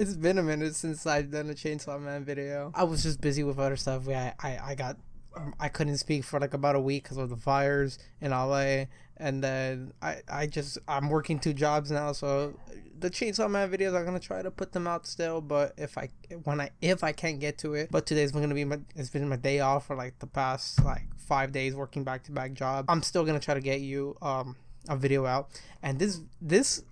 It's been a minute since I've done a Chainsaw Man video. I was just busy with other stuff. I couldn't speak for like about a week because of the fires in LA, and then I'm working 2 jobs now, so the Chainsaw Man videos I'm gonna try to put them out still. But if I can't get to it, but today's gonna be it's been my day off for like the past like 5 days working back-to-back jobs. I'm still gonna try to get you a video out, and this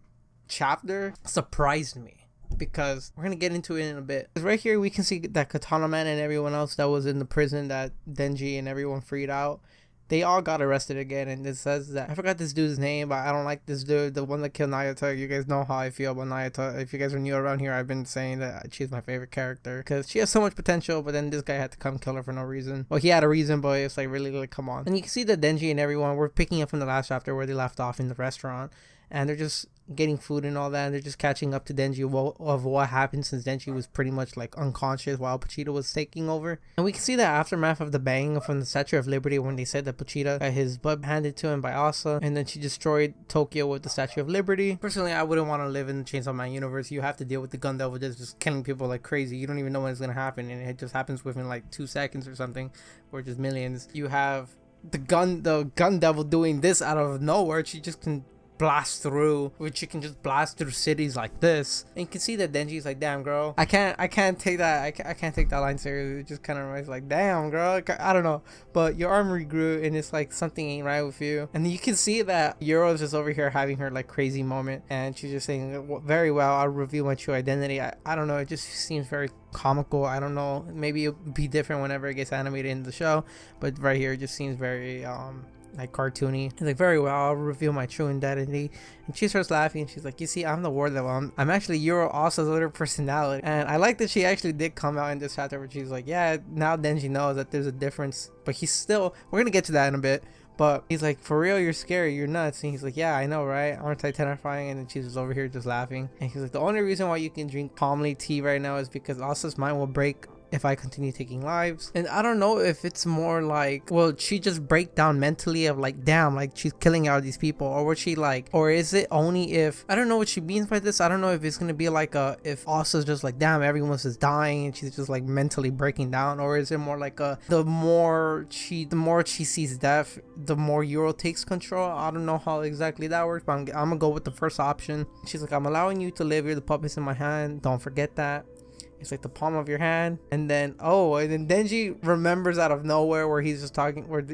chapter surprised me because we're gonna get into it in a bit. Right here we can see that Katana Man and everyone else that was in the prison that Denji and everyone freed out, they all got arrested again. And it says that, I forgot this dude's name, but I don't like this dude, the one that killed Nayata. You guys know how I feel about Nayata. If you guys are new around here, I've been saying that she's my favorite character because she has so much potential, but then this guy had to come kill her for no reason. Well, he had a reason, but it's like, really, like, come on. And you can see that Denji and everyone, we're picking up from the last chapter where they left off in the restaurant, and they're just getting food and all that, and they're just catching up to Denji of what happened, since Denji was pretty much like unconscious while Pochita was taking over. And we can see the aftermath of the bang from the Statue of Liberty when they said that Pochita got his butt handed to him by Asa, and then she destroyed Tokyo with the Statue of Liberty. Personally, I wouldn't want to live in the Chainsaw Man universe. You have to deal with the gun devil just killing people like crazy. You don't even know when it's gonna happen, and it just happens within like 2 seconds or something, or just millions. You have the gun devil doing this out of nowhere. She just can blast through, which you can just blast through cities like this. And you can see that Denji's like, damn girl, I can't take that, I can't take that line seriously. It just kind of reminds like, damn girl, I don't know, but your arm regrew and it's like something ain't right with you. And you can see that Yoru's just over here having her like crazy moment, and she's just saying, very well, I'll reveal my true identity. I don't know, it just seems very comical. I don't know, maybe it'll be different whenever it gets animated in the show, but right here it just seems very like cartoony. He's like, very well, I'll reveal my true identity. And she starts laughing, and she's like, you see, I'm the war devil. I'm actually Yoru Asa's other personality. And I like that she actually did come out in this chapter where she's like, yeah, now Denji knows that there's a difference, but he's still, we're gonna get to that in a bit, but he's like, for real, you're scary, you're nuts. And he's like, yeah, I know, right? Aren't I terrifying? And then she's just over here just laughing, and he's like, the only reason why you can drink calmly tea right now is because Asa's mind will break if I continue taking lives. And I don't know if it's more like, well, she just break down mentally of like, damn, like she's killing out these people, or would she like, or is it only if, I don't know what she means by this. I don't know if it's gonna be like if Asa's just like, damn, everyone's just dying and she's just like mentally breaking down, or is it more like the more she sees death, the more Yoru takes control. I don't know how exactly that works, but I'm gonna go with the first option. She's like, I'm allowing you to live, you're the puppets in my hand, don't forget that. It's like the palm of your hand. And then Denji remembers out of nowhere where he's just talking, where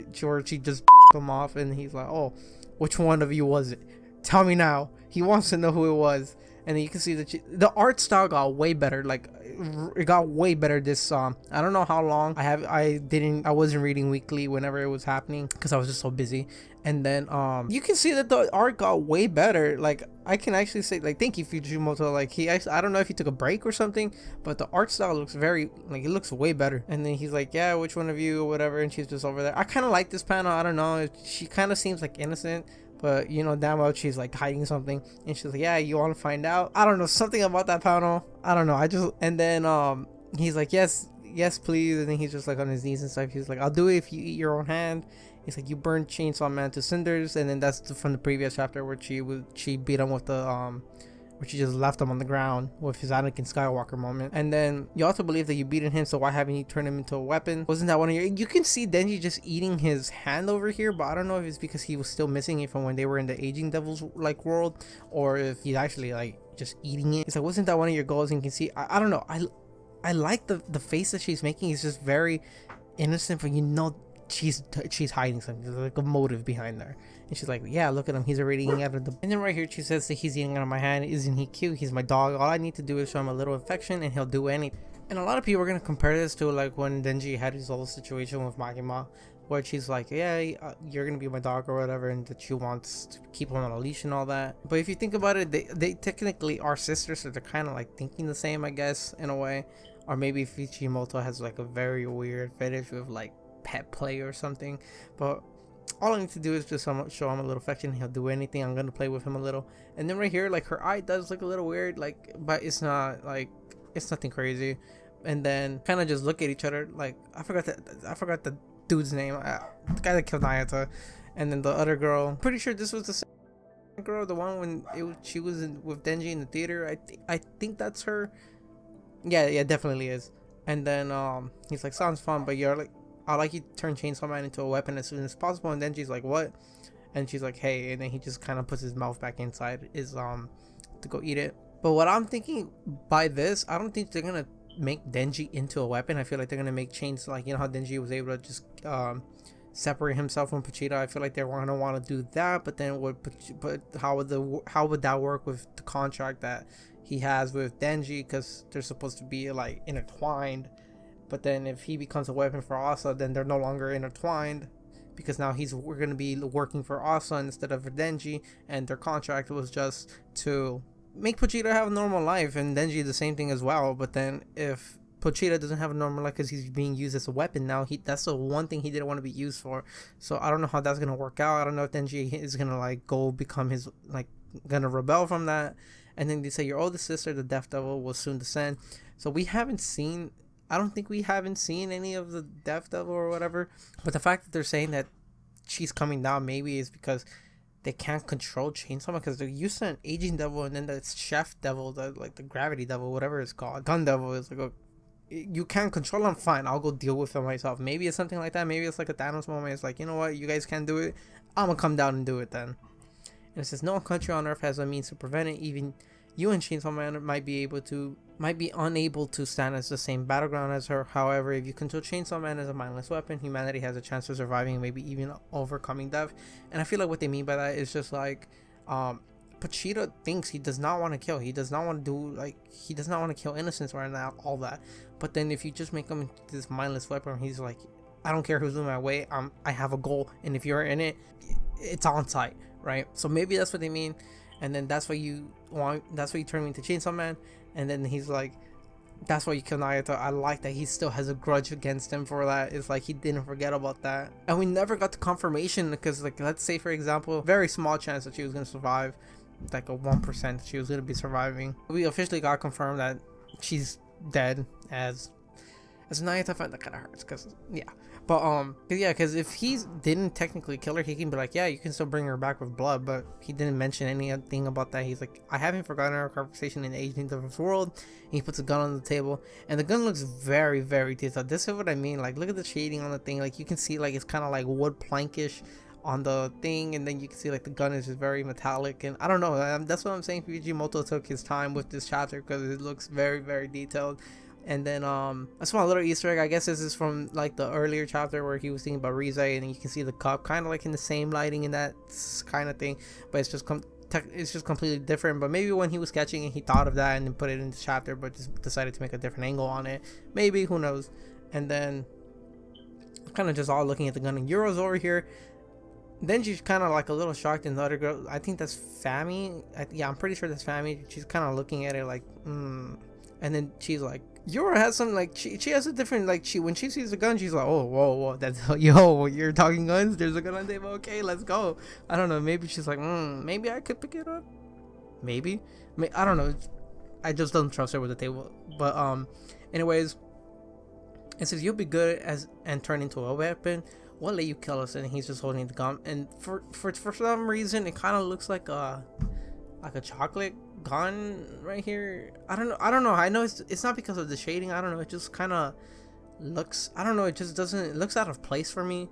she just him off, and he's like, oh, which one of you was it? Tell me now. He wants to know who it was. And then you can see that the art style got way better. Like, it got way better this I don't know how long I wasn't reading weekly whenever it was happening because I was just so busy. And then you can see that the art got way better. Like, I can actually say, like, thank you, Fujimoto. Like, he actually, I don't know if he took a break or something, but the art style looks very, like, it looks way better. And then he's like, yeah, which one of you or whatever, and she's just over there. I kind of like this panel. I don't know, she kind of seems like innocent, but you know damn well she's like hiding something. And she's like, yeah, you want to find out? I don't know, something about that panel, I don't know. And then he's like, yes please. And then he's just like on his knees and stuff. He's like, I'll do it if you eat your own hand. He's like, you burned Chainsaw Man to cinders. And then that's from the previous chapter where she beat him with the where she just left him on the ground with his Anakin Skywalker moment. And then you also believe that you beaten him, so why haven't you turned him into a weapon? Wasn't that one of your... You can see Denji just eating his hand over here, but I don't know if it's because he was still missing it from when they were in the aging devil's like world, or if he's actually like just eating it. It's like, wasn't that one of your goals? And you can see, I don't know, I like the face that she's making. It's just very innocent, but you know she's hiding something. There's like a motive behind there. And she's like, yeah, look at him, he's already eating out of the... And then right here she says that he's eating out of my hand. Isn't he cute? He's my dog. All I need to do is show him a little affection and he'll do anything. And a lot of people are going to compare this to like when Denji had his whole situation with Makima, where she's like, yeah, you're gonna be my dog or whatever, and that she wants to keep him on a leash and all that. But if you think about it, they technically are sisters, so they're kind of like thinking the same, I guess, in a way. Or maybe Fujimoto has like a very weird fetish with like pet play or something. But all I need to do is just show him a little affection. He'll do anything. I'm gonna play with him a little. And then right here, like, her eye does look a little weird, like, but it's not like, it's nothing crazy. And then kind of just look at each other. Like, I forgot the dude's name, the guy that killed Nayata. And then the other girl, I'm pretty sure this was the same girl, the one when she was with Denji in the theater. I think that's her. Yeah, definitely is. And then he's like, sounds fun, but you're like, I like you to turn Chainsaw Man into a weapon as soon as possible. And then she's like, what? And she's like, hey. And then he just kind of puts his mouth back inside his to go eat it. But what I'm thinking by this, I don't think they're gonna make Denji into a weapon. I feel like they're gonna make Chains, like, you know how Denji was able to just separate himself from Pochita. I feel like they're gonna want to do that. But then but how would that work with the contract that he has with Denji, because they're supposed to be like intertwined? But then if he becomes a weapon for Asa, then they're no longer intertwined, because now we're gonna be working for Asa instead of for Denji, and their contract was just to make Pochita have a normal life, and Denji the same thing as well. But then if Pochita doesn't have a normal life because he's being used as a weapon now, that's the one thing he didn't want to be used for. So I don't know how that's gonna work out. I don't know if Denji is gonna like go become his, like, gonna rebel from that. And then they say your oldest sister, the Death Devil, will soon descend. So I don't think we haven't seen any of the Death Devil or whatever. But the fact that they're saying that she's coming down maybe is because they can't control Chainsaw Man, because they're used to an aging devil, and then the chef devil, the gravity devil, whatever it's called, gun devil, is like, you can't control them. Fine, I'll go deal with them myself. Maybe it's something like that. Maybe it's like a Thanos moment. It's like, you know what, you guys can't do it, I'm gonna come down and do it then. And it says no country on earth has a means to prevent it. Even you and Chainsaw Man might be unable to stand as the same battleground as her. However, if you control Chainsaw Man as a mindless weapon, humanity has a chance of surviving and maybe even overcoming death. And I feel like what they mean by that is just like, Pochita thinks he does not want to kill. He does not want to kill innocents right now, all that. But then if you just make him into this mindless weapon, he's like, I don't care who's in my way. I have a goal, and if you're in it, it's on site, right? So maybe that's what they mean. And then that's why you turn me into Chainsaw Man. And then he's like, that's why you kill Nayata. I like that he still has a grudge against him for that. It's like he didn't forget about that. And we never got the confirmation, because, like, let's say for example, very small chance that she was going to survive, like a 1% that she was going to be surviving. We officially got confirmed that she's dead as Nayata fan. That kind of hurts, because yeah. But because if he didn't technically kill her, he can be like, yeah, you can still bring her back with blood. But he didn't mention anything about that. He's like, I haven't forgotten our conversation in the 18th of this world. And he puts a gun on the table, and the gun looks very, very detailed. This is what I mean. Like, look at the shading on the thing. Like, you can see, like, it's kind of like wood plankish on the thing, and then you can see, like, the gun is just very metallic. And I don't know, that's what I'm saying. Fujimoto took his time with this chapter, because it looks very, very detailed. And then a small little Easter egg, I guess this is from like the earlier chapter where he was thinking about Rize, and you can see the cup kind of like in the same lighting and that kind of thing, but it's just completely different. But maybe when he was sketching it, he thought of that and then put it in the chapter, but just decided to make a different angle on it. Maybe, who knows? And then kind of just all looking at the gun, and Yoru's over here. Then she's kind of like a little shocked, and the other girl, I think that's Fami. Yeah, I'm pretty sure that's Fami. She's kind of looking at it like, And then she's like, Yoru has some, like, she has a different, like, when she sees the gun, she's like, oh, whoa, that's, yo, you're talking guns, there's a gun on the table, okay, let's go. I don't know, maybe she's like, maybe I could pick it up, maybe, I don't know, I just don't trust her with the table. But anyways, it says you'll be good and turn into a weapon, we'll let you kill us. And he's just holding the gun, and for some reason it kind of looks like a chocolate gun right here. I don't know. I know it's not because of the shading. I don't know, it just kind of looks, I don't know, it just doesn't, it looks out of place for me.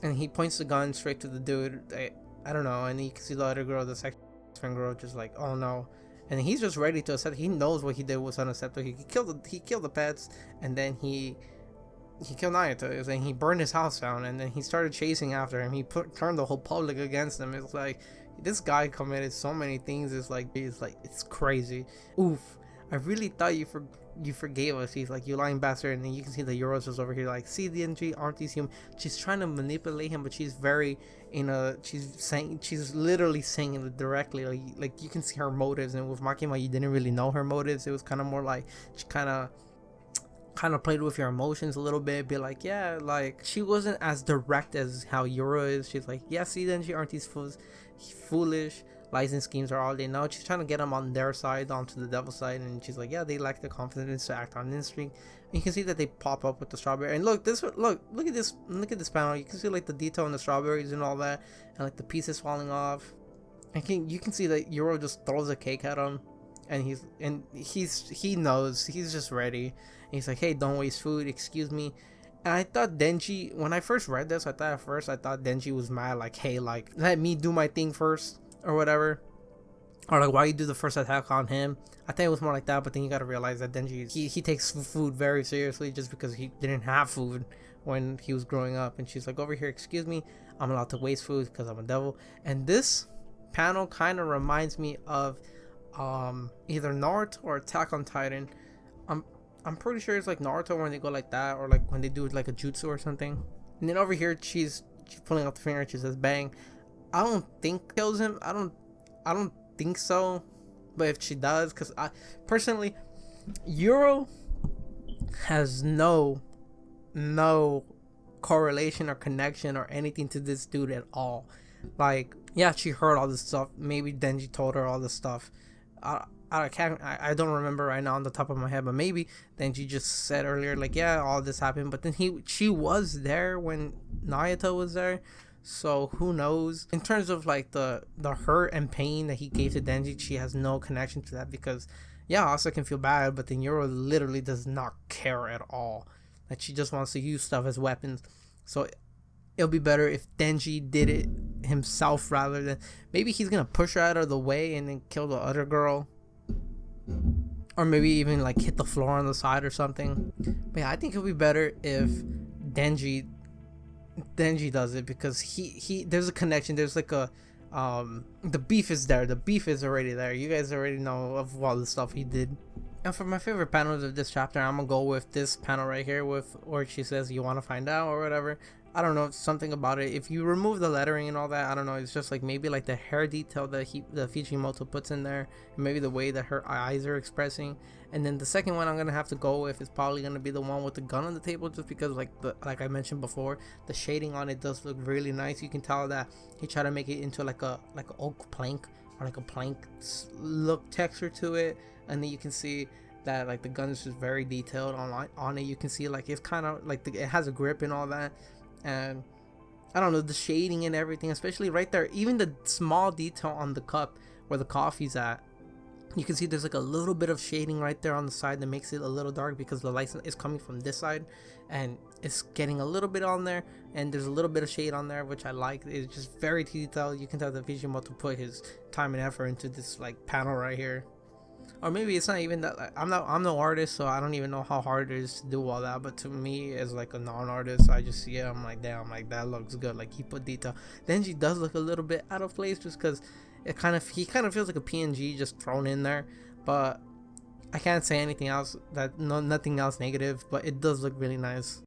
And he points the gun straight to the dude. I don't know. And you can see the other girl, the second girl, just like, oh no. And he's just ready to accept. He knows what he did was unacceptable. He killed the pets, and then he killed Nayata, and he burned his house down, and then he started chasing after him. He turned the whole public against him. It's like, this guy committed so many things. It's crazy. Oof. I really thought you forgave us. He's like, you lying bastard. And then you can see the Euros is over here like, see, Denji, aren't these human? She's trying to manipulate him, but she's very she's literally saying it directly. Like you can see her motives. And with Makima, you didn't really know her motives. It was kind of more like she kind of played with your emotions a little bit, be like, yeah, like she wasn't as direct as how Yoru is. She's like, yeah, see, Denji, aren't these fools foolish? License schemes are all they know. She's trying to get them on their side, onto the devil's side, and she's like, yeah, they lack the confidence to act on instinct. And you can see that they pop up with the strawberry. And look at this panel. You can see like the detail on the strawberries and all that, and like the pieces falling off. And you can see that Yoru just throws a cake at him, and he knows, he's just ready. And he's like, hey, don't waste food, excuse me. And I thought Denji, when I first read this, I thought Denji was mad, like, hey, like, let me do my thing first or whatever, or like, why you do the first attack on him. I think it was more like that, but then you gotta realize that Denji, he takes food very seriously, just because he didn't have food when he was growing up. And she's like, over here, excuse me, I'm allowed to waste food because I'm a devil. And this panel kind of reminds me of either Naruto or Attack on Titan. I'm pretty sure it's like Naruto when they go like that, or like when they do like a jutsu or something. And then over here, she's pulling out the finger and she says bang. I don't think kills him. I don't think so. But if she does, because I personally, Yoru has no correlation or connection or anything to this dude at all. Like, yeah, she heard all this stuff. Maybe Denji told her all this stuff. I don't remember right now on the top of my head, but maybe Denji just said earlier, like, yeah, all this happened, but then she was there when Nayata was there, so who knows. In terms of like the hurt and pain that he gave to Denji, she has no connection to that, because yeah, Asa can feel bad, but then Yoru literally does not care at all. Like, she just wants to use stuff as weapons. So it'll be better if Denji did it himself, rather than maybe he's gonna push her out of the way and then kill the other girl, or maybe even like hit the floor on the side or something. But yeah, I think it'll be better if Denji does it, because he there's a connection, there's like a the beef is there, the beef is already there. You guys already know of all the stuff he did. And for my favorite panels of this chapter, I'm gonna go with this panel right here, with where she says, you want to find out or whatever. I don't know, something about it. If you remove the lettering and all that, I don't know, it's just like maybe like the hair detail that the Fujimoto puts in there, and maybe the way that her eyes are expressing. And then the second one I'm gonna have to go with is probably gonna be the one with the gun on the table, just because like I mentioned before, the shading on it does look really nice. You can tell that he tried to make it into like a oak plank, or like a plank look texture to it. And then you can see that like the gun is just very detailed on it. You can see like it's kind of like it has a grip and all that. And I don't know, the shading and everything, especially right there, even the small detail on the cup where the coffee's at, you can see there's like a little bit of shading right there on the side that makes it a little dark, because the light is coming from this side and it's getting a little bit on there, and there's a little bit of shade on there, which I like. It's just very detailed. You can tell that Fujimoto put his time and effort into this like panel right here. Or maybe it's not even that, like, I'm no artist, so I don't even know how hard it is to do all that. But to me, as like a non-artist, I just see it, I'm like, damn, like that looks good. Like, he put detail. Denji does look a little bit out of place, just because he kind of feels like a PNG just thrown in there. But I can't say anything else, nothing else negative. But it does look really nice.